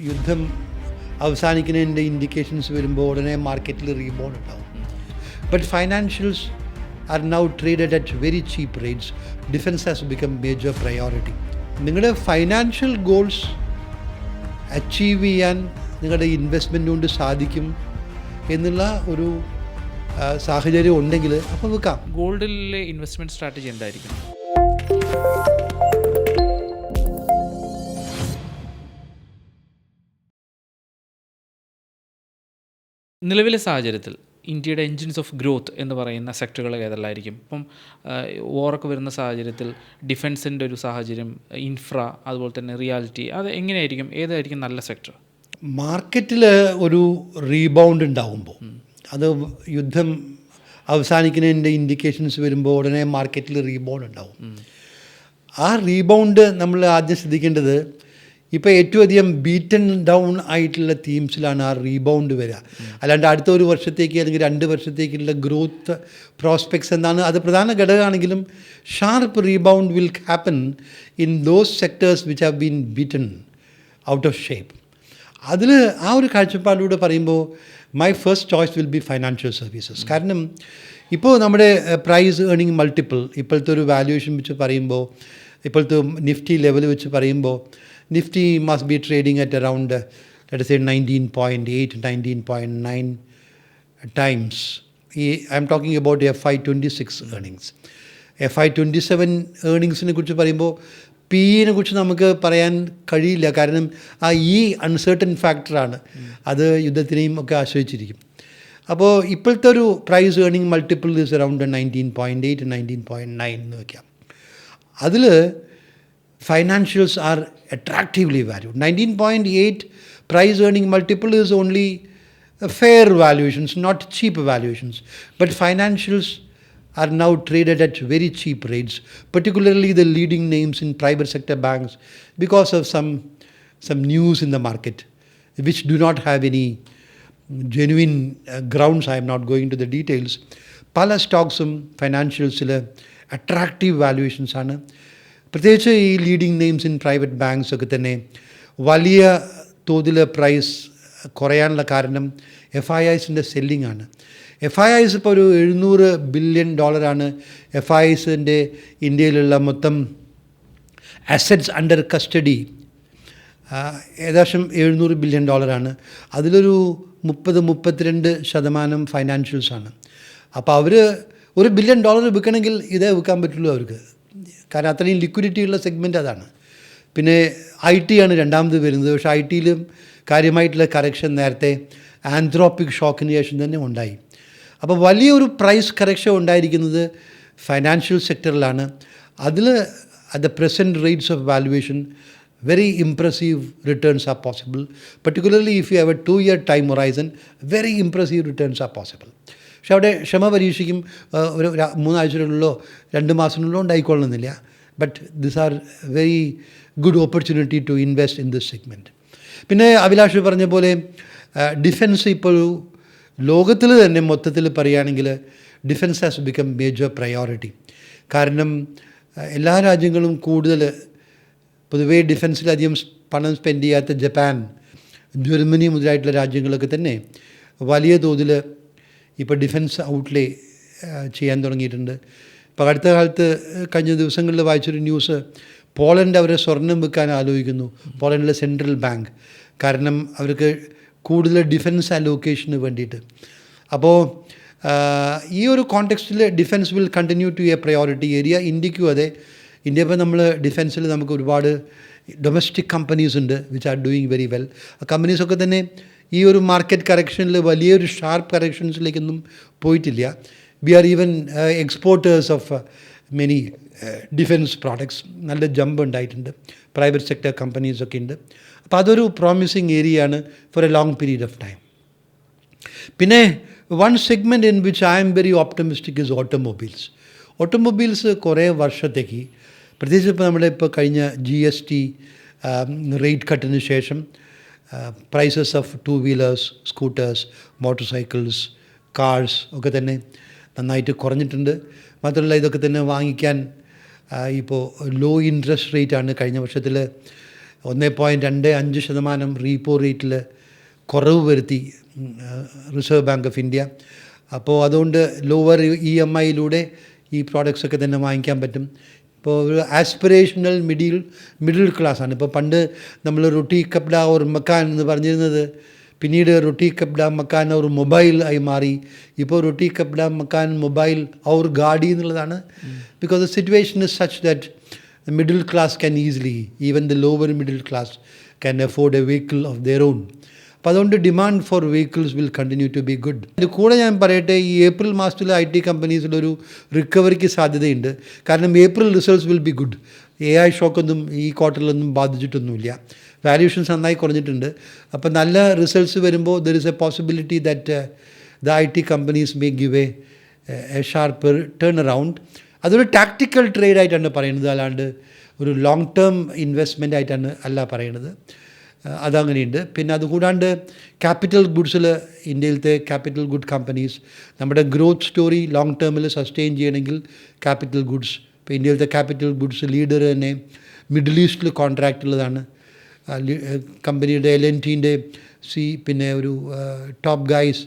യുദ്ധം അവസാനിക്കുന്നതിൻ്റെ ഇൻഡിക്കേഷൻസ് വരുമ്പോൾ ഉടനെ മാർക്കറ്റിൽ റീബൗണ്ട് ഉണ്ടാവും. But financials are now traded at very cheap rates. Defence has become major priority. നിങ്ങളുടെ ഫൈനാൻഷ്യൽ ഗോൾസ് അച്ചീവ് ചെയ്യാൻ നിങ്ങളുടെ ഇൻവെസ്റ്റ്മെൻറ്റ് കൊണ്ട് സാധിക്കും എന്നുള്ള ഒരു സാഹചര്യം ഉണ്ടെങ്കിൽ അപ്പോൾ വെക്കാം. ഗോൾഡിലെ ഇൻവെസ്റ്റ്മെൻറ്റ് സ്ട്രാറ്റജി എന്തായിരിക്കും? നിലവിലെ സാഹചര്യത്തിൽ ഇന്ത്യയുടെ എൻജിൻസ് ഓഫ് ഗ്രോത്ത് എന്ന് പറയുന്ന സെക്ടറുകൾ ഏതെല്ലാമായിരിക്കും? ഇപ്പം വോറൊക്കെ വരുന്ന സാഹചര്യത്തിൽ ഡിഫൻസിൻ്റെ ഒരു സാഹചര്യം, ഇൻഫ്ര, അതുപോലെ തന്നെ റിയാലിറ്റി, അത് എങ്ങനെയായിരിക്കും? ഏതായിരിക്കും നല്ല സെക്ടർ? മാർക്കറ്റിൽ ഒരു റീബൗണ്ട് ഉണ്ടാകുമ്പോൾ, അത് യുദ്ധം അവസാനിക്കുന്നതിൻ്റെ ഇൻഡിക്കേഷൻസ് വരുമ്പോൾ ഉടനെ മാർക്കറ്റിൽ റീബൗണ്ട് ഉണ്ടാവും. ആ റീബൗണ്ട് നമ്മൾ ആദ്യം ശ്രദ്ധിക്കേണ്ടത്, ഇപ്പോൾ ഏറ്റവും അധികം ബീറ്റൺ ഡൗൺ ആയിട്ടുള്ള തീംസിലാണ് ആ റീബൗണ്ട് വരിക. അല്ലാണ്ട് അടുത്ത ഒരു വർഷത്തേക്ക് അല്ലെങ്കിൽ 2 വർഷത്തേക്കുള്ള ഗ്രോത്ത് പ്രോസ്പെക്ട്സ് എന്താണ്, അത് പ്രധാന ഘടകമാണെങ്കിലും sharp rebound will happen in those sectors which have been beaten out of shape. അതിൽ ആ ഒരു കാഴ്ചപ്പാടിലൂടെ പറയുമ്പോൾ my first choice will be financial services. കാരണം ഇപ്പോൾ നമ്മുടെ പ്രൈസ് ഏർണിംഗ് മൾട്ടിപ്പിൾ, ഇപ്പോഴത്തെ ഒരു വാല്യുവേഷൻ വെച്ച് പറയുമ്പോൾ, ഇപ്പോഴത്തെ നിഫ്റ്റി ലെവൽ വെച്ച് പറയുമ്പോൾ, Nifty must be trading at around, let us say 19.8, 19.9 times. I'm talking about FY26 earnings. FY27 earningsനെ കുറിച്ച് പറയുമ്പോൾ PE കുറിച്ച് നമുക്ക് പറയാൻ കഴിയില്ല. കാരണം ഈ അൺസർട്ടൻ ഫാക്ടറാണ്, അത് യുദ്ധത്തിനെയും ഒക്കെ ആശ്രയിച്ചിരിക്കും. അപ്പോൾ ഇപ്പോഴത്തെ ഒരു price earning multiple is around 19.8, 19.9 എന്ന് വയ്ക്കാം. അതിൽ financials are attractively valued. 19.8 price earning multiple is only fair valuations, not cheap valuations. But financials are now traded at very cheap rates, particularly the leading names in private sector banks, because of some news in the market which do not have any genuine grounds. I am not going into the details. Pala stocks financials attractive valuations ആണ്. പ്രത്യേകിച്ച് ഈ leading names in private banks ഒക്കെ തന്നെ വലിയ തോതിൽ price കുറയാനുള്ള കാരണം FIIസിൻ്റെ selling ആണ്. FIIs ഇപ്പോൾ ഒരു $700 ബില്യൺ FIIസിൻ്റെ ഇന്ത്യയിലുള്ള മൊത്തം അസറ്റ്സ് അണ്ടർ കസ്റ്റഡി. ഏകദേശം $700 ബില്യൺ. അതിലൊരു 32% ഫൈനാൻഷ്യൽസാണ്. അപ്പോൾ അവർ $1 ബില്യൺ വിൽക്കണമെങ്കിൽ ഇതേ വിൽക്കാൻ പറ്റുള്ളൂ അവർക്ക്. കാരണം അത്രയും ലിക്വിഡിറ്റി ഉള്ള സെഗ്മെൻറ്റ് അതാണ്. പിന്നെ IT ആണ് രണ്ടാമത് വരുന്നത്. പക്ഷേ IT-ലും കാര്യമായിട്ടുള്ള കറക്ഷൻ നേരത്തെ ആന്ത്രോപ്പിക് ഷോക്കിന് ശേഷം തന്നെ ഉണ്ടായി. അപ്പോൾ വലിയൊരു പ്രൈസ് കറക്ഷൻ ഉണ്ടായിരിക്കുന്നത് ഫൈനാൻഷ്യൽ സെക്ടറിലാണ്. അതിൽ at the present rates of valuation very impressive returns are possible. Particularly if you have a 2-year time horizon, very impressive returns are possible. പക്ഷെ അവിടെ ക്ഷമ പരീക്ഷിക്കും. ഒരു 3 ആഴ്ചകളിലോ 2 മാസങ്ങളിലോ ഉണ്ടായിക്കൊള്ളുന്നില്ല. But this are very good opportunity to invest in this segment. പിന്നെ അഭിലാഷ് പറഞ്ഞ പോലെ ഡിഫൻസ് ഇപ്പോൾ ലോകത്തിൽ തന്നെ മൊത്തത്തിൽ പറയുകയാണെങ്കിൽ defence has become major priority. കാരണം എല്ലാ രാജ്യങ്ങളും കൂടുതൽ പൊതുവേ ഡിഫൻസിലധികം പണം സ്പെൻഡ് ചെയ്യാത്ത ജപ്പാൻ, ജർമ്മനി മുതലായിട്ടുള്ള രാജ്യങ്ങളൊക്കെ തന്നെ വലിയ തോതിൽ ഇപ്പോൾ ഡിഫൻസ് ഔട്ട്ലേ ചെയ്യാൻ തുടങ്ങിയിട്ടുണ്ട്. ഇപ്പോൾ അടുത്ത കാലത്ത് കഴിഞ്ഞ ദിവസങ്ങളിൽ വായിച്ചൊരു ന്യൂസ്, പോളണ്ട് അവരെ സ്വർണം വെക്കാൻ ആലോചിക്കുന്നു, പോളണ്ടിലെ സെൻട്രൽ ബാങ്ക്. കാരണം അവർക്ക് കൂടുതൽ ഡിഫൻസ് അലോക്കേഷന് വേണ്ടിയിട്ട്. അപ്പോൾ ഈ ഒരു കോണ്ടെക്സ്റ്റിൽ defence will continue to a priority area. ഇന്ത്യക്കും അതെ. ഇന്ത്യ ഇപ്പോൾ നമ്മൾ ഡിഫൻസിൽ നമുക്ക് ഒരുപാട് ഡൊമസ്റ്റിക് കമ്പനീസ് ഉണ്ട് which are doing very well. ആ കമ്പനീസൊക്കെ തന്നെ ഈ ഒരു മാർക്കറ്റ് കറക്ഷനിൽ വലിയൊരു ഷാർപ്പ് കറക്ഷൻസിലേക്കൊന്നും പോയിട്ടില്ല. We are even exporters of many defence products. നല്ല ജമ്പ് ഉണ്ടായിട്ടുണ്ട്. പ്രൈവറ്റ് സെക്ടർ കമ്പനീസൊക്കെ ഉണ്ട്. അപ്പോൾ അതൊരു പ്രോമിസിങ് ഏരിയയാണ് for a long period of time. പിന്നെ one segment in which I am very optimistic is automobiles. Automobiles കുറേ വർഷത്തേക്ക്, പ്രത്യേകിച്ച് ഇപ്പോൾ നമ്മുടെ ഇപ്പോൾ കഴിഞ്ഞ GST റേറ്റ് കട്ടിന് ശേഷം പ്രൈസസ് ഓഫ് 2-വീലേഴ്സ്, സ്കൂട്ടേഴ്സ്, മോട്ടോർ സൈക്കിൾസ്, കാർസ് ഒക്കെ തന്നെ നന്നായിട്ട് കുറഞ്ഞിട്ടുണ്ട്. മാത്രമല്ല ഇതൊക്കെ തന്നെ വാങ്ങിക്കാൻ ഇപ്പോൾ ലോ ഇൻട്രസ്റ്റ് റേറ്റാണ്. കഴിഞ്ഞ വർഷത്തിൽ 1.25% റീപ്പോ റേറ്റിൽ കുറവ് വരുത്തി റിസർവ് ബാങ്ക് ഓഫ് ഇന്ത്യ. അപ്പോൾ അതുകൊണ്ട് ലോവർ EMIയിലൂടെ ഈ പ്രോഡക്ട്സൊക്കെ തന്നെ വാങ്ങിക്കാൻ പറ്റും. ഇപ്പോൾ ഒരു ആസ്പിറേഷണൽ മിഡിൽ ക്ലാസ്സാണ്. ഇപ്പോൾ പണ്ട് നമ്മൾ റൊട്ടി കപ്ഡ ഓർ മക്കാൻ എന്ന് പറഞ്ഞിരുന്നത് പിന്നീട് റൊട്ടി കപ്ഡ മക്കാൻ ഓർ മൊബൈൽ ആയി മാറി. ഇപ്പോൾ റൊട്ടി കപ്ഡ മക്കാൻ മൊബൈൽ ഓർ ഗാഡി എന്നുള്ളതാണ്. Because the situation is such that the middle class can easily, even the lower middle class can afford a vehicle of their own. അപ്പോൾ അതുകൊണ്ട് demand for vehicles will continue to be good. ഇത് കൂടെ ഞാൻ പറയട്ടെ, ഈ April മാസത്തിൽ IT കമ്പനീസിലൊരു റിക്കവറിക്ക് സാധ്യതയുണ്ട്. കാരണം April results will be good. AI ഷോക്കൊന്നും ഈ ക്വാർട്ടറിലൊന്നും ബാധിച്ചിട്ടൊന്നുമില്ല. വാല്യൂഷൻസ് നന്നായി കുറഞ്ഞിട്ടുണ്ട്. അപ്പോൾ നല്ല റിസൾട്ട്സ് വരുമ്പോൾ there is A possibility that the IT companies may give A sharper turn around. അതൊരു ടാക്ടിക്കൽ ട്രേഡായിട്ടാണ് പറയുന്നത്, അല്ലാണ്ട് ഒരു ലോങ് ടേം ഇൻവെസ്റ്റ്മെൻ്റ് ആയിട്ടാണ് അല്ല പറയുന്നത്. അതങ്ങനെയുണ്ട്. പിന്നെ അതുകൂടാണ്ട് ക്യാപിറ്റൽ ഗുഡ്സിൽ ഇന്ത്യയിലത്തെ ക്യാപിറ്റൽ ഗുഡ് കമ്പനീസ് നമ്മുടെ ഗ്രോത്ത് സ്റ്റോറി ലോങ് ടേമിൽ സസ്റ്റെയിൻ ചെയ്യണമെങ്കിൽ ക്യാപിറ്റൽ ഗുഡ്സ്, ഇപ്പോൾ ഇന്ത്യയിലത്തെ ക്യാപിറ്റൽ ഗുഡ്സ് ലീഡർ തന്നെ മിഡിൽ ഈസ്റ്റിൽ കോൺട്രാക്റ്റ് ഉള്ളതാണ്. കമ്പനിയുടെ LNTൻ്റെ പിന്നെ ഒരു ടോപ്പ് ഗൈസ്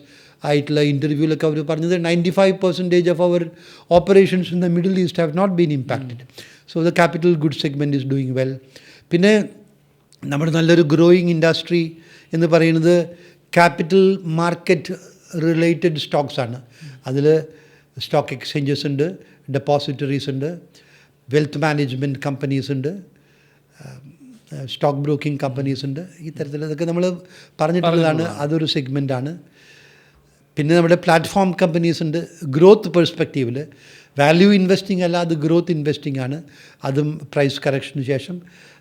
ആയിട്ടുള്ള ഇൻ്റർവ്യൂവിലൊക്കെ അവർ പറഞ്ഞത് 95% ഓഫ് അവർ operations in the middle east have not been impacted. So the capital good segment is doing well. പിന്നെ നമ്മുടെ നല്ലൊരു ഗ്രോയിങ് ഇൻഡസ്ട്രി എന്ന് പറയുന്നത് ക്യാപിറ്റൽ മാർക്കറ്റ് റിലേറ്റഡ് സ്റ്റോക്സാണ്. അതിൽ സ്റ്റോക്ക് എക്സ്ചേഞ്ചസ് ഉണ്ട്, ഡെപ്പോസിറ്ററീസ് ഉണ്ട്, വെൽത്ത് മാനേജ്മെൻറ്റ് കമ്പനീസ് ഉണ്ട്, സ്റ്റോക്ക് ബ്രോക്കിംഗ് കമ്പനീസ് ഉണ്ട്. ഈ തരത്തിലതൊക്കെ നമ്മൾ പറഞ്ഞിട്ടുള്ളതാണ്. അതൊരു സെഗ്മെൻറ്റാണ്. പിന്നെ നമ്മുടെ പ്ലാറ്റ്ഫോം കമ്പനീസ് ഉണ്ട്. ഗ്രോത്ത് പെർസ്പെക്റ്റീവിൽ വാല്യൂ ഇൻവെസ്റ്റിംഗ് അല്ല, അത് ഗ്രോത്ത് ഇൻവെസ്റ്റിംഗ് ആണ്. അതും പ്രൈസ് കറക്ഷന് ശേഷം.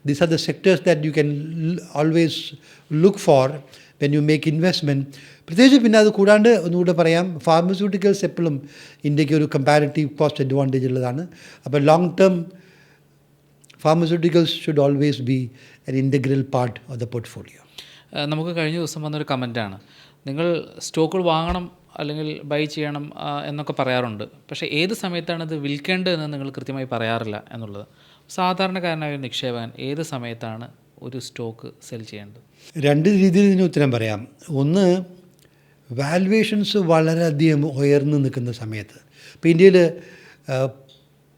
These are the sectors that you can always look for when you make investment. പ്രത്യേകിച്ച് പിന്നെ അത് കൂടാണ്ട് ഒന്നുകൂടെ പറയാം, ഫാർമസ്യൂട്ടിക്കൽസ് എപ്പോഴും ഇന്ത്യക്ക് ഒരു കമ്പാരിറ്റീവ് കോസ്റ്റ് അഡ്വാൻറ്റേജ് ഉള്ളതാണ്. അപ്പോൾ long term pharmaceuticals should always be an integral part of the portfolio. നമുക്ക് കഴിഞ്ഞ ദിവസം വന്നൊരു കമൻറ്റാണ്, നിങ്ങൾ സ്റ്റോക്കുകൾ വാങ്ങണം അല്ലെങ്കിൽ ബൈ ചെയ്യണം എന്നൊക്കെ പറയാറുണ്ട്, പക്ഷേ ഏത് സമയത്താണ് ഇത് വിൽക്കേണ്ടതെന്ന് നിങ്ങൾ കൃത്യമായി പറയാറില്ല എന്നുള്ളത്. സാധാരണക്കാരനായ ഒരു നിക്ഷേപകൻ ഏത് സമയത്താണ് ഒരു സ്റ്റോക്ക് സെൽ ചെയ്യേണ്ടത്? രണ്ട് രീതിയിൽ ഇതിന് ഉത്തരം പറയാം. ഒന്ന്, വാല്യുവേഷൻസ് വളരെയധികം ഉയർന്നു നിൽക്കുന്ന സമയത്ത്. ഇപ്പോൾ ഇന്ത്യയിൽ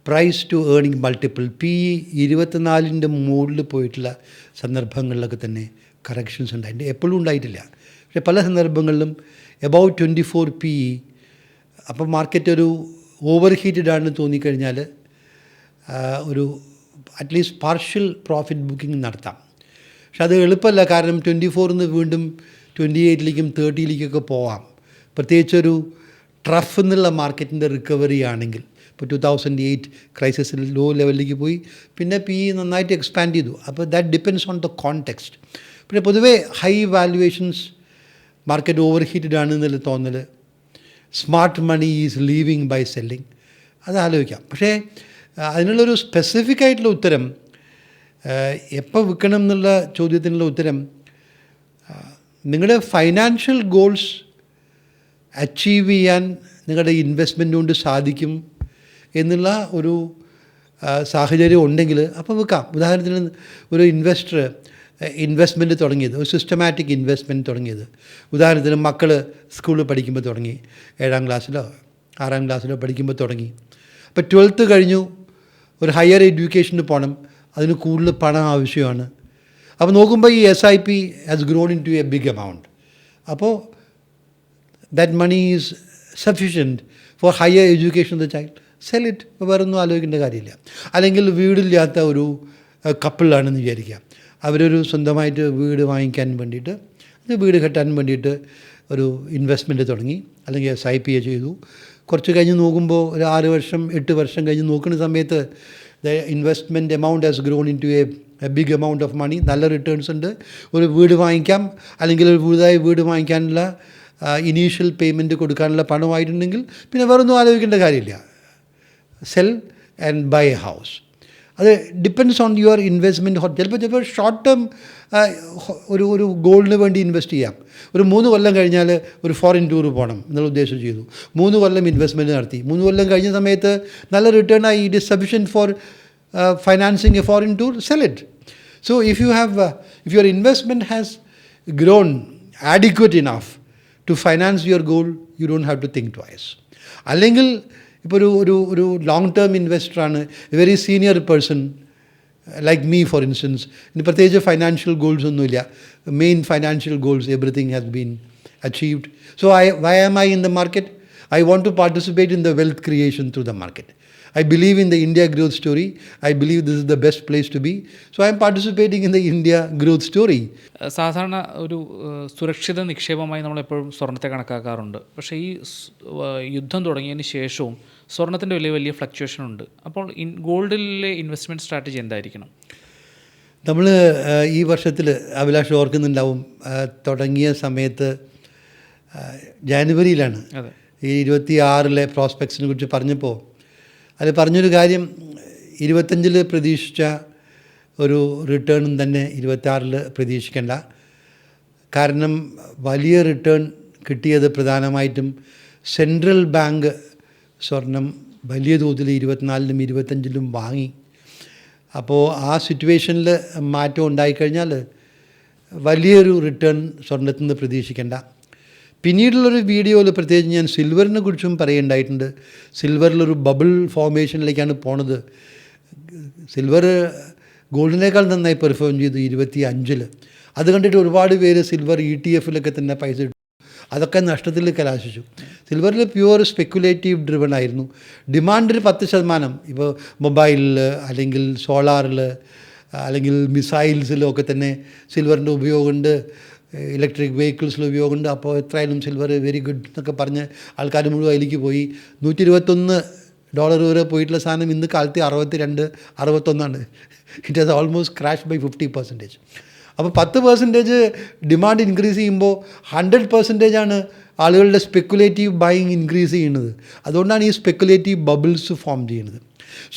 price to earning multiple PE 24ൻ്റെ മുകളിൽ പോയിട്ടുള്ള സന്ദർഭങ്ങളിലൊക്കെ തന്നെ കറക്ഷൻസ് ഉണ്ടായിട്ടുണ്ട്. എപ്പോഴും ഉണ്ടായിട്ടില്ല, പക്ഷേ പല സന്ദർഭങ്ങളിലും എബൌട്ട് 24 PE. അപ്പോൾ മാർക്കറ്റ് ഒരു ഓവർ ഹീറ്റഡ് ആണെന്ന് തോന്നിക്കഴിഞ്ഞാൽ ഒരു അറ്റ്ലീസ്റ്റ് പാർഷ്യൽ പ്രോഫിറ്റ് ബുക്കിംഗ് നടത്താം. പക്ഷെ അത് എളുപ്പമല്ല, കാരണം 24 വീണ്ടും 28ലേക്കും 30ലേക്കൊക്കെ പോവാം. പ്രത്യേകിച്ചൊരു ട്രഫ് എന്നുള്ള മാർക്കറ്റിൻ്റെ റിക്കവറി ആണെങ്കിൽ. ഇപ്പോൾ 2008 ക്രൈസിസിൽ ലോ ലെവലിലേക്ക് പോയി, പിന്നെ PE നന്നായിട്ട് എക്സ്പാൻഡ് ചെയ്തു. അപ്പോൾ that depends on the context. പിന്നെ പൊതുവേ high valuations market over heated ആണെന്നുള്ള തോന്നൽ, smart money is leaving by selling, അത് ആലോചിക്കാം. പക്ഷേ അതിനുള്ളൊരു സ്പെസിഫിക് ആയിട്ടുള്ള ഉത്തരം, എപ്പോൾ വിൽക്കണം എന്നുള്ള ചോദ്യത്തിനുള്ള ഉത്തരം, നിങ്ങളുടെ ഫൈനാൻഷ്യൽ ഗോൾസ് അച്ചീവ് ചെയ്യാൻ നിങ്ങളുടെ ഇൻവെസ്റ്റ്മെൻറ്റ് കൊണ്ട് സാധിക്കും എന്നുള്ള ഒരു സാഹചര്യം ഉണ്ടെങ്കിൽ അപ്പോൾ വെക്കാം. ഉദാഹരണത്തിന് ഒരു ഇൻവെസ്റ്റ്മെൻറ്റ് തുടങ്ങിയത്, ഒരു സിസ്റ്റമാറ്റിക് ഇൻവെസ്റ്റ്മെൻറ്റ് തുടങ്ങിയത്, ഉദാഹരണത്തിന് മക്കൾ സ്കൂളിൽ പഠിക്കുമ്പോൾ തുടങ്ങി, 7ാം ക്ലാസ്സിലോ 6ാം ക്ലാസ്സിലോ പഠിക്കുമ്പോൾ തുടങ്ങി. അപ്പോൾ 12th കഴിഞ്ഞു, ഒരു ഹയർ എഡ്യൂക്കേഷന് പോകണം, അതിന് കൂടുതൽ പണം ആവശ്യമാണ്. അപ്പോൾ നോക്കുമ്പോൾ ഈ SIP has grown in to a big amount. അപ്പോൾ that money is sufficient for higher education of the child, sell it. വേറൊന്നും ആലോചിക്കേണ്ട കാര്യമില്ല. അല്ലെങ്കിൽ വീടില്ലാത്ത ഒരു കപ്പിളാണെന്ന് വിചാരിക്കുക, അവരൊരു സ്വന്തമായിട്ട് വീട് വാങ്ങിക്കാൻ വേണ്ടിയിട്ട്, വീട് കെട്ടാൻ വേണ്ടിയിട്ട് ഒരു ഇൻവെസ്റ്റ്മെൻറ്റ് തുടങ്ങി, അല്ലെങ്കിൽ SIP ചെയ്തു. കുറച്ച് കഴിഞ്ഞ് നോക്കുമ്പോൾ ഒരു 6 വർഷം 8 വർഷം കഴിഞ്ഞ് നോക്കുന്ന സമയത്ത് the investment amount has grown in to a big amount of money. നല്ല റിട്ടേൺസ് ഉണ്ട്. ഒരു വീട് വാങ്ങിക്കാം, അല്ലെങ്കിൽ ഒരു പുതുതായി വീട് വാങ്ങിക്കാനുള്ള ഇനീഷ്യൽ പേയ്മെൻറ്റ് കൊടുക്കാനുള്ള പണമായിട്ടുണ്ടെങ്കിൽ പിന്നെ വേറൊന്നും ആലോചിക്കേണ്ട കാര്യമില്ല, sell and buy a house. അത് ഡിപ്പെൻഡ്സ് ഓൺ യുവർ ഇൻവെസ്റ്റ്മെൻറ്റ്. ചിലപ്പോൾ ഷോർട്ട് ടേം ഒരു ഗോളിന് വേണ്ടി ഇൻവെസ്റ്റ് ചെയ്യാം. ഒരു 3 കൊല്ലം കഴിഞ്ഞാൽ ഒരു ഫോറിൻ ടൂർ പോകണം എന്നുള്ള ഉദ്ദേശം ചെയ്തു, 3 കൊല്ലം ഇൻവെസ്റ്റ്മെൻറ്റ് നടത്തി, 3 കൊല്ലം കഴിഞ്ഞ സമയത്ത് നല്ല റിട്ടേൺ ആയി, it is sufficient for financing a foreign tour, sell it. So if your investment has grown adequate enough to finance your goal, you don't have to think twice. അല്ലെങ്കിൽ ഇപ്പോൾ ഒരു ലോങ് ടേം ഇൻവെസ്റ്ററാണ്, very senior person like me for instance, ഇനി പ്രത്യേകിച്ച് financial goals ഒന്നുമില്ല, main financial goals everything has been achieved. So why am I in the market? I want to participate in the wealth creation through the market. I believe in the India growth story. I believe this is the best place to be. So I am participating in the India growth story. സാധാരണ ഒരു സുരക്ഷിത നിക്ഷേപമായി നമ്മളെപ്പോഴും സ്വർണ്ണത്തെ കണക്കാക്കാറുണ്ട്. പക്ഷേ ഈ യുദ്ധം തുടങ്ങിയതിന് ശേഷവും സ്വർണ്ണത്തിൻ്റെ വലിയ ഫ്ലക്ച്വേഷൻ ഉണ്ട്. അപ്പോൾ ഗോൾഡിലെ ഇൻവെസ്റ്റ്മെൻറ്റ് സ്ട്രാറ്റജി എന്തായിരിക്കണം? നമ്മൾ ഈ വർഷത്തിൽ അഭിലാഷ് ഓർക്കുന്നുണ്ടാവും, തുടങ്ങിയ സമയത്ത് ജാനുവരിയിലാണ് ഈ 26 പ്രോസ്പെക്ട്സിനെ കുറിച്ച് പറഞ്ഞപ്പോൾ അത് പറഞ്ഞൊരു കാര്യം, 25 പ്രതീക്ഷിച്ച ഒരു റിട്ടേണും തന്നെ 26 പ്രതീക്ഷിക്കേണ്ട. കാരണം വലിയ റിട്ടേൺ കിട്ടിയത് പ്രധാനമായിട്ടും സെൻട്രൽ ബാങ്ക് സ്വർണം വലിയ തോതിൽ 24-ലും 25-ലും വാങ്ങി. അപ്പോൾ ആ സിറ്റുവേഷനിൽ മാറ്റം ഉണ്ടായിക്കഴിഞ്ഞാൽ വലിയൊരു റിട്ടേൺ സ്വർണ്ണത്തിൽ നിന്ന് പ്രതീക്ഷിക്കേണ്ട. പിന്നീടുള്ളൊരു വീഡിയോയിൽ പ്രത്യേകിച്ച് ഞാൻ സിൽവറിനെ കുറിച്ചും പറയുണ്ടായിട്ടുണ്ട്. സിൽവറിലൊരു ബബിൾ ഫോർമേഷനിലേക്കാണ് പോണത്. സിൽവർ ഗോൾഡിനേക്കാൾ നന്നായി പെർഫോം ചെയ്തു 25-ൽ. അത് കണ്ടിട്ട് ഒരുപാട് പേര് സിൽവർ ETF-ലൊക്കെ തന്നെ പൈസ ഇട്ടു. അതൊക്കെ നഷ്ടത്തിൽ കലാശിച്ചു. സിൽവറിൽ പ്യുവർ സ്പെക്കുലേറ്റീവ് ഡ്രിവൺ ആയിരുന്നു. ഡിമാൻഡിൽ 10%, ഇപ്പോൾ മൊബൈലിൽ അല്ലെങ്കിൽ സോളാറിൽ അല്ലെങ്കിൽ മിസൈൽസിലൊക്കെ തന്നെ സിൽവറിൻ്റെ ഉപയോഗമുണ്ട്, ഇലക്ട്രിക് വെഹിക്കിൾസിൽ ഉപയോഗമുണ്ട്. അപ്പോൾ എത്രയായാലും സിൽവർ വെരി ഗുഡ് എന്നൊക്കെ പറഞ്ഞ് ആൾക്കാർ മുഴുവൻ അതിലേക്ക് പോയി. $121 വരെ പോയിട്ടുള്ള സാധനം ഇന്ന് കാലത്ത് 62-61. It has almost crash by 50%. അപ്പോൾ 10% ഡിമാൻഡ് ഇൻക്രീസ് ചെയ്യുമ്പോൾ 100% ആളുകളുടെ സ്പെക്കുലേറ്റീവ് ബൈയിങ് ഇൻക്രീസ് ചെയ്യുന്നത്. അതുകൊണ്ടാണ് ഈ സ്പെക്കുലേറ്റീവ് ബബിൾസ് ഫോം ചെയ്യുന്നത്.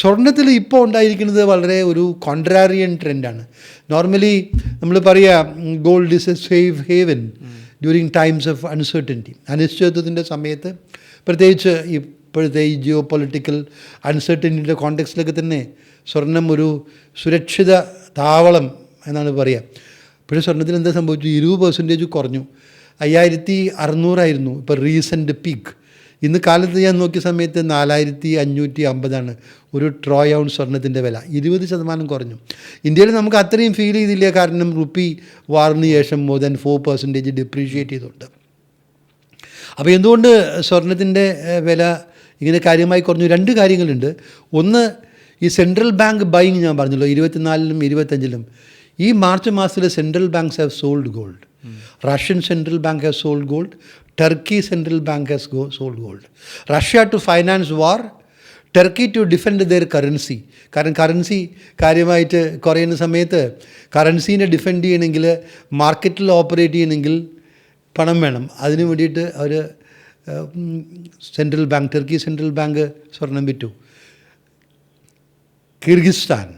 സ്വർണ്ണത്തിൽ ഇപ്പോൾ ഉണ്ടായിരിക്കുന്നത് വളരെ ഒരു കോൺട്രാറിയൻ ട്രെൻഡാണ്. നോർമലി നമ്മൾ പറയുക gold is a safe haven during times of uncertainty. അനിശ്ചിതത്വത്തിൻ്റെ സമയത്ത്, പ്രത്യേകിച്ച് ഇപ്പോഴത്തെ ഈ ജിയോ പൊളിറ്റിക്കൽ അൺസർട്ടനിറ്റിയുടെ കോണ്ടെക്സ്റ്റിലൊക്കെ തന്നെ സ്വർണം ഒരു സുരക്ഷിത താവളം എന്നാണ് പറയുക. ഇപ്പോഴും സ്വർണ്ണത്തിന് എന്താ സംഭവിച്ചു? 20% കുറഞ്ഞു. 5600 ഇപ്പോൾ റീസെൻ്റ് പീക്ക്. ഇന്ന് കാലത്ത് ഞാൻ നോക്കിയ സമയത്ത് 4550 ഒരു ട്രോയ് ഔൺസ് സ്വർണ്ണത്തിൻ്റെ വില. 20% കുറഞ്ഞു. ഇന്ത്യയിൽ നമുക്ക് അത്രയും ഫീൽ ചെയ്തില്ല, കാരണം റുപ്പി വാറിന് ശേഷം മോർ ദാൻ 4% ഡിപ്രീഷിയേറ്റ് ചെയ്തിട്ടുണ്ട്. അപ്പോൾ എന്തുകൊണ്ട് സ്വർണ്ണത്തിൻ്റെ വില ഇങ്ങനെ കാര്യമായി കുറഞ്ഞു? 2 കാര്യങ്ങളുണ്ട്. ഒന്ന്, ഈ സെൻട്രൽ ബാങ്ക് ബൈയിങ് ഞാൻ പറഞ്ഞല്ലോ, 24-ലും 25-ലും. ഈ മാർച്ച് മാസത്തിൽ central banks have sold gold. Russian central bank has sold gold. Turkey central bank has sold gold. Russia to finance war, Turkey to defend their currency. കാരണം കറൻസി കാര്യമായിട്ട് കുറയുന്ന സമയത്ത് കറൻസീനെ defend ചെയ്യണമെങ്കിൽ, മാർക്കറ്റിൽ ഓപ്പറേറ്റ് ചെയ്യണമെങ്കിൽ പണം വേണം. അതിന് വേണ്ടിയിട്ട് അവർ central bank, Turkey central bank സ്വർണം വിറ്റു. കിർഗിസ്ഥാൻ,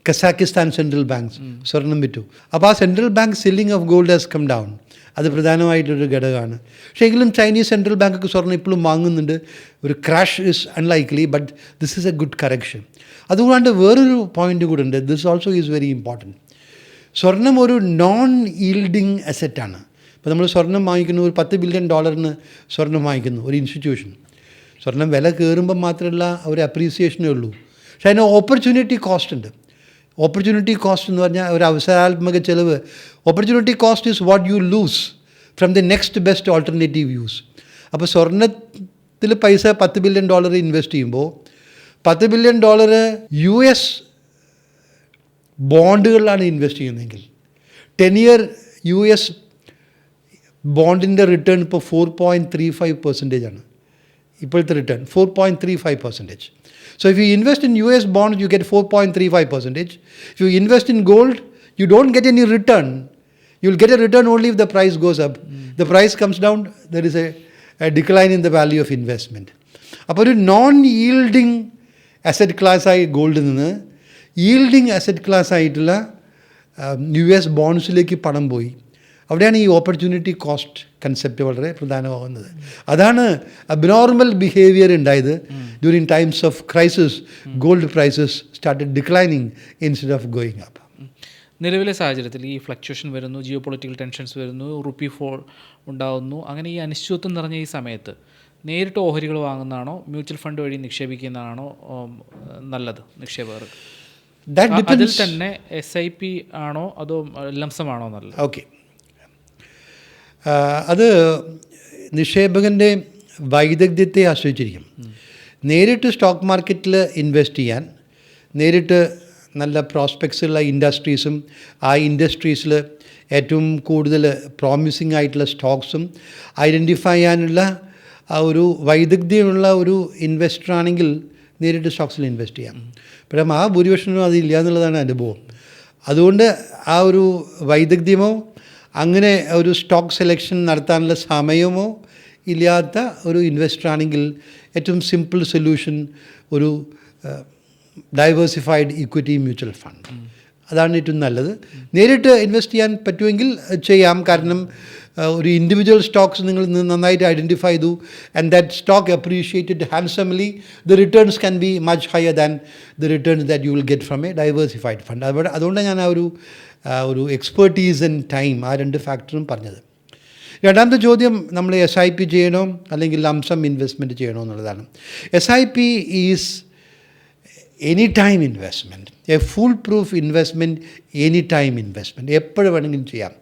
കസാക്കിസ്ഥാൻ സെൻട്രൽ ബാങ്ക്സ് സ്വർണം വിറ്റു. അപ്പോൾ ആ central bank selling of gold has come down. അത് പ്രധാനമായിട്ടൊരു ഘടകമാണ്. പക്ഷേ എങ്കിലും ചൈനീസ് സെൻട്രൽ ബാങ്കൊക്കെ സ്വർണ്ണം ഇപ്പോഴും വാങ്ങുന്നുണ്ട്. ഒരു crash is unlikely, but this is A good correction. അതുകൊണ്ട് വേറൊരു പോയിൻ്റ് കൂടെ ഉണ്ട്. This also is very important. സ്വർണം ഒരു നോൺ ഈൽഡിങ് അസറ്റാണ്. ഇപ്പോൾ നമ്മൾ സ്വർണം വാങ്ങിക്കുന്നു, ഒരു $10 ബില്യൺ സ്വർണം വാങ്ങിക്കുന്നു ഒരു ഇൻസ്റ്റിറ്റ്യൂഷൻ. സ്വർണം വില കയറുമ്പോൾ മാത്രമല്ല ഒരു അപ്രീസിയേഷനേ ഉള്ളൂ. പക്ഷേ അതിന് ഓപ്പർച്യൂണിറ്റി കോസ്റ്റ് ഉണ്ട്. ഓപ്പർച്യൂണിറ്റി കോസ്റ്റ് എന്ന് പറഞ്ഞാൽ ഒരു അവസരാത്മക ചിലവ്. Opportunity cost is what you lose from the next best alternative use. അപ്പോൾ സ്വർണ്ണത്തിൽ പൈസ $10 ബില്യൺ ഇൻവെസ്റ്റ് ചെയ്യുമ്പോൾ $10 ബില്യൺ US ബോണ്ടുകളിലാണ് ഇൻവെസ്റ്റ് ചെയ്യുന്നതെങ്കിൽ 10-year US ബോണ്ടിൻ്റെ റിട്ടേൺ ഇപ്പോൾ 4.35% ആണ്. ഇപ്പോഴത്തെ return 4.35%. So if you invest in US bonds, you get 4.35%. If you invest in gold, you don't get any return. You'll get a return only if the price goes up. The price comes down, there is a decline in the value of investment. അപ്പോൾ ഒരു non yielding asset ക്ലാസ്സായി ഗോൾഡിൽ നിന്ന് yielding asset class ആയിട്ടുള്ള US ബോണ്ട്സിലേക്ക് പണം പോയി. അവിടെയാണ് ഈ opportunity cost concept വളരെ പ്രധാനമാകുന്നത്. അതാണ് അബ്നോർമൽ ബിഹേവിയർ ഉണ്ടായത്. During times of crisis gold prices started declining instead of going up. നിലവിലെ സാഹചര്യത്തിൽ ഈ ഫ്ലക്ച്വേഷൻ വരുന്നു, ജിയോ പൊളിറ്റിക്കൽ ടെൻഷൻസ് വരുന്നു, റുപ്പി ഫോൾ ഉണ്ടാകുന്നു, അങ്ങനെ ഈ അനിശ്ചിതത്വം നിറഞ്ഞ ഈ സമയത്ത് നേരിട്ട് ഓഹരികൾ വാങ്ങുന്നതാണോ മ്യൂച്വൽ ഫണ്ട് വഴി നിക്ഷേപിക്കുന്നതാണോ നല്ലത് നിക്ഷേപകർക്ക്? അതിൽ തന്നെ SIP ആണോ അതോ ലംസമാണോ നല്ലത്? ഓക്കെ, അത് നിക്ഷേപകൻ്റെ വൈദഗ്ധ്യത്തെ ആശ്രയിച്ചിരിക്കും. നേരിട്ട് സ്റ്റോക്ക് മാർക്കറ്റിൽ ഇൻവെസ്റ്റ് ചെയ്യാൻ നേരിട്ട് നല്ല പ്രോസ്പെക്ട്സ് ഉള്ള ഇൻഡസ്ട്രീസും ആ ഇൻഡസ്ട്രീസിൽ ഏറ്റവും കൂടുതൽ പ്രോമിസിങ് ആയിട്ടുള്ള സ്റ്റോക്സും ഐഡൻറ്റിഫൈ ചെയ്യാനുള്ള ആ ഒരു വൈദഗ്ധ്യമുള്ള ഒരു ഇൻവെസ്റ്റർ ആണെങ്കിൽ നേരിട്ട് സ്റ്റോക്സിൽ ഇൻവെസ്റ്റ് ചെയ്യാം. പക്ഷേ ആ ഭൂരിപക്ഷനും അതില്ല എന്നുള്ളതാണ് അനുഭവം. അതുകൊണ്ട് ആ ഒരു വൈദഗ്ധ്യമോ അങ്ങനെ ഒരു സ്റ്റോക്ക് സെലക്ഷൻ നടത്താനുള്ള സമയമോ ഇല്ലാത്ത ഒരു ഇൻവെസ്റ്റർ ആണെങ്കിൽ ഏറ്റവും സിമ്പിൾ സൊല്യൂഷൻ ഒരു ഡൈവേഴ്സിഫൈഡ് ഇക്വിറ്റി മ്യൂച്വൽ ഫണ്ട്, അതാണ് ഏറ്റവും നല്ലത്. നേരിട്ട് ഇൻവെസ്റ്റ് ചെയ്യാൻ പറ്റുമെങ്കിൽ ചെയ്യാം. കാരണം ഒരു ഇൻഡിവിജ്വൽ സ്റ്റോക്സ് നിങ്ങൾ നന്നായിട്ട് ഐഡൻറ്റിഫൈ ചെയ്തു and that stock appreciated handsomely, the returns can be much higher than the returns that you will get from a diversified fund. അതുകൊണ്ട് ഞാൻ ആ ഒരു എക്സ്പെർട്ടീസ് ആൻഡ് ടൈം ആ രണ്ട് ഫാക്ടറും പറഞ്ഞത്. രണ്ടാമത്തെ ചോദ്യം നമ്മൾ SIP ചെയ്യണോ അല്ലെങ്കിൽ ലംസം ഇൻവെസ്റ്റ്മെൻറ്റ് ചെയ്യണോ എന്നുള്ളതാണ്. SIP is any time investment, A full proof investment, any time investment, എപ്പോഴും വേണമെങ്കിലും ചെയ്യാം.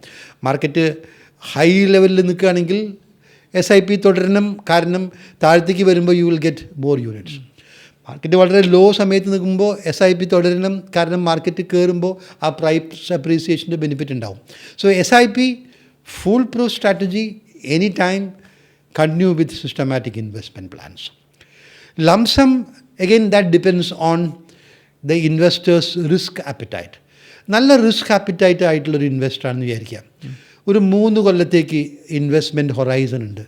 മാർക്കറ്റ് ഹൈ ലെവലിൽ നിൽക്കുകയാണെങ്കിൽ SIP തുടരണം, കാരണം താഴത്തേക്ക് വരുമ്പോൾ U will get more units. Market വളരെ ലോ സമയത്ത് നിൽക്കുമ്പോൾ SIP തുടരണം, കാരണം മാർക്കറ്റ് കയറുമ്പോൾ ആ പ്രൈസ് അപ്രീസിയേഷൻ്റെ ബെനിഫിറ്റ് ഉണ്ടാവും. So SIP full proof strategy, anytime, continue with systematic investment plans. Lump sum, again, that depends on the investor's risk appetite. നല്ല risk appetite ആയിട്ടുള്ളൊരു ഇൻവെസ്റ്ററാണെന്ന് വിചാരിക്കാം. ഒരു 3 കൊല്ലത്തേക്ക് ഇൻവെസ്റ്റ്മെൻറ്റ് ഹൊറൈസൺ ഉണ്ട്.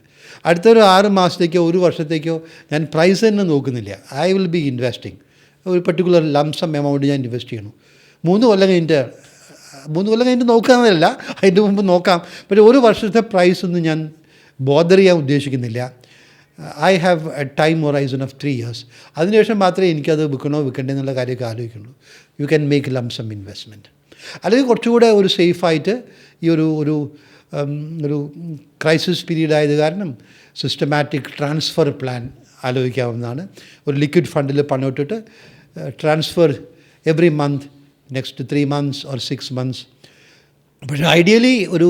അടുത്തൊരു 6 മാസത്തേക്കോ 1 വർഷത്തേക്കോ ഞാൻ പ്രൈസ് തന്നെ നോക്കുന്നില്ല. ഐ വിൽ ബി ഇൻവെസ്റ്റിംഗ് ഒരു പെർട്ടിക്കുലർ ലംസം എമൗണ്ട് ഞാൻ ഇൻവെസ്റ്റ് ചെയ്യണു. 3 കൊല്ലം കഴിഞ്ഞിട്ട് നോക്കാമെന്നല്ല, അതിൻ്റെ മുമ്പ് നോക്കാം. പക്ഷേ 1 വർഷത്തെ പ്രൈസ് ഒന്നും ഞാൻ ബോദർ ചെയ്യാൻ ഉദ്ദേശിക്കുന്നില്ല. I have a time horizon of 3 years. അതിനുശേഷം മാത്രമേ എനിക്കത് വിൽക്കണ്ടേ എന്നുള്ള കാര്യമൊക്കെ ആലോചിക്കുള്ളൂ. You can make lump sum investment. അല്ലെങ്കിൽ കുറച്ചുകൂടെ ഒരു സേഫായിട്ട് ഈ ഒരു ക്രൈസിസ് പീരീഡ് ആയത് കാരണം സിസ്റ്റമാറ്റിക് ട്രാൻസ്ഫർ പ്ലാൻ ആലോചിക്കാവുന്നതാണ്. ഒരു ലിക്വിഡ് ഫണ്ടിൽ പണം ഇട്ടിട്ട് transfer every month next 3 months or 6 months. പക്ഷേ ഐഡിയലി ഒരു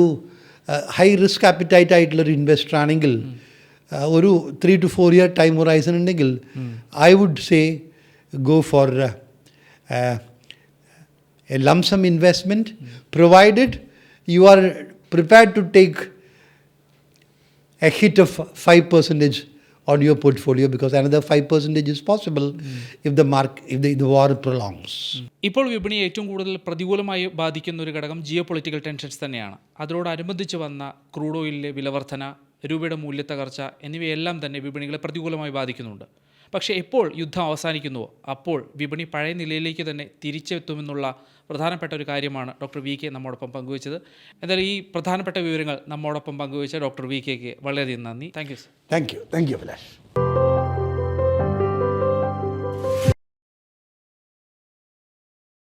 ഹൈ റിസ്ക് ആപ്പിറ്റൈറ്റ് ആയിട്ടുള്ളൊരു ഇൻവെസ്റ്റർ ആണെങ്കിൽ ഒരു 3 to 4 year ടൈം ഹൊറൈസൺ ഉണ്ടെങ്കിൽ I would say go for a lump sum investment, provided you are prepared to take a hit of 5% on your portfolio, because another 5% is possible if the war prolongs. ഇപ്പോൾ വിപണിയെ ഏറ്റവും കൂടുതൽ പ്രതികൂലമായി ബാധിക്കുന്ന ഒരു ഘടകം geo political tensions തന്നെയാണ്. അതിനോടനുബന്ധിച്ച് വന്ന ക്രൂഡ് ഓയിലിലെ വിലവർധന, രൂപയുടെ മൂല്യത്തകർച്ച എന്നിവയെല്ലാം തന്നെ വിപണികളെ പ്രതികൂലമായി ബാധിക്കുന്നുണ്ട്. പക്ഷേ എപ്പോൾ യുദ്ധം അവസാനിക്കുന്നുവോ അപ്പോൾ വിപണി പഴയ നിലയിലേക്ക് തന്നെ തിരിച്ചെത്തുമെന്നുള്ള പ്രധാനപ്പെട്ട ഒരു കാര്യമാണ് ഡോക്ടർ VK നമ്മോടൊപ്പം പങ്കുവച്ചത്. എന്തായാലും ഈ പ്രധാനപ്പെട്ട വിവരങ്ങൾ നമ്മോടൊപ്പം പങ്കുവച്ച ഡോക്ടർ VKക്ക് വളരെയധികം നന്ദി. Thank you sir. Thank you Abhilash.